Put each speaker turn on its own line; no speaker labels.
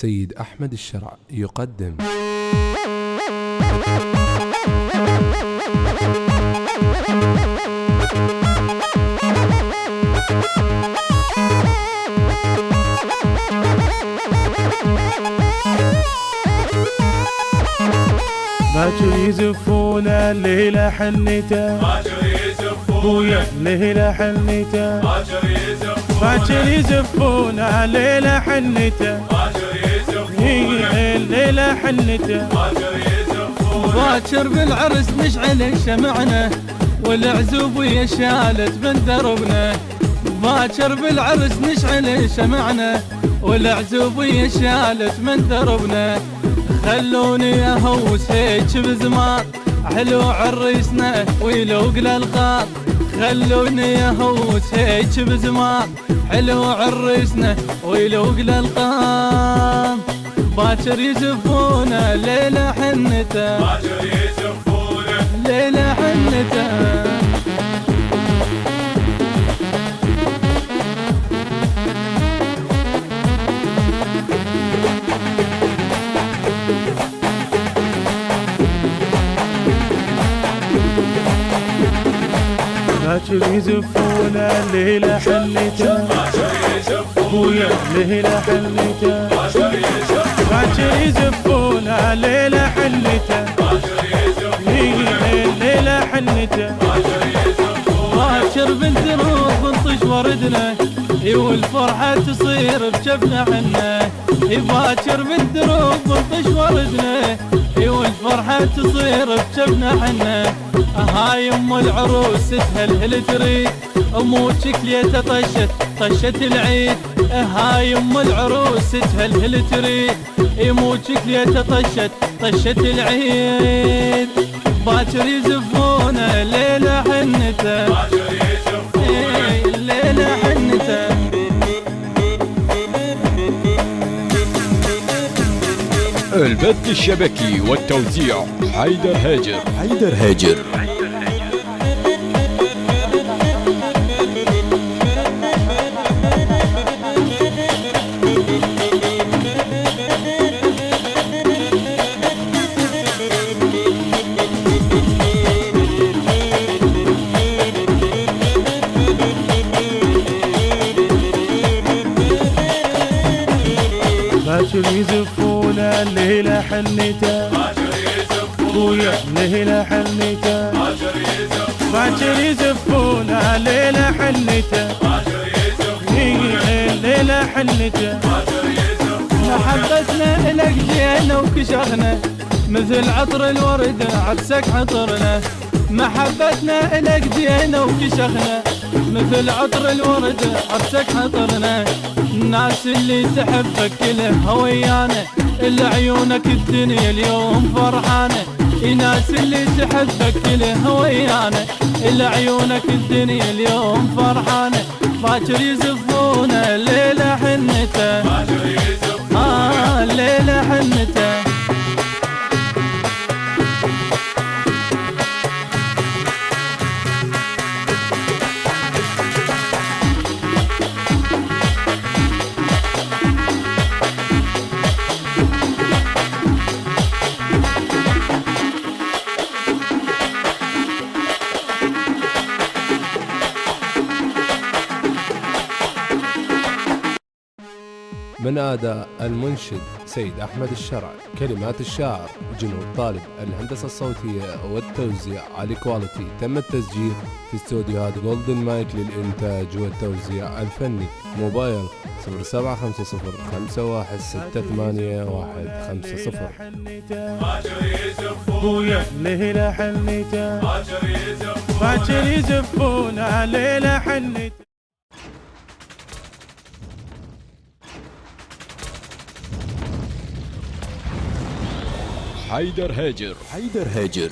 سيد أحمد الشرع يقدم.
باكر يزفون الليلة حنيته،
باكر يزفون
الليلة حنيته،
باكر يزفون
باكر يزفون الليلة حنيته،
باكر يزفون
الليلة حنيته،
باكر يزفون
باكر بالعرس نشعل شمعنا والعزوب ويا شالت من دربنا. باكر بالعرس نشعل شمعنا والعزوب ويا شالت من دربنا. خلوني اهوس هيك بزمان حلو عريسنا ويلوق للقاط. خلوني اهوس هيك بزمان حلو عريسنا ويلوق للقاط. باكر يزفون ليلة حنته،
باكر يزفون
ليلة حنته.
باكر يزفون الليلة حنيته،
باكر يزفون
الليلة حنيته،
باكر يزفون
باكر يزفون الليلة حنيته،
باكر يزفون
الليلة حنيته،
باكر يزفون
باكر بالدروب بنطش وردنا والفرحة تصير بجبنا حنا. باكر بالدروب بنطش وردنا والفرحة تصير بجبنا حنا. هاي ام العروس تهلهل تريد اموتك ليته طشت العيد. هاي ام العروس تهلهل تريد اموتك ليته طشت العيد. باكر يزفون الليلة حنته،
باكر يزفون
الليلة حنته.
البث الشبكي والتوزيع حيدر هاجر.
باكر يزفون الليلة حنيته،
باكر يزفون
الليلة حنيته،
باكر يزفون
باكر يزفون الليلة حنيته،
باكر يزفون
الليلة حنيته.
باكر يزفون
محبتنا إلك جينا وكشخنا مثل عطر الورد عرسك عطرنا. محبتنا إلك جينا وكشخنا مثل عطر الورد عرسك عطرنا. الناس اللي تحبك كلها ويانا إلا عيونك الدنيا اليوم فرحانة. الناس اللي تحبك كلها ويانا إلا عيونك الدنيا اليوم فرحانة. باكر يزفون الليلة حنته،
باكر يزفون
الليلة حنته.
من أداء المنشد سيد أحمد الشرع، كلمات الشاعر جنود طالب، الهندسة الصوتية والتوزيع علي كواليتي. تم التسجيل في استوديوهات جولدن مايك للإنتاج والتوزيع الفني. موبايل 075051685150.
باكر يزفون
الليلة حنيته،
باكر يزفون
باكر يزفون الليلة حنيته.
حيدر هاجر.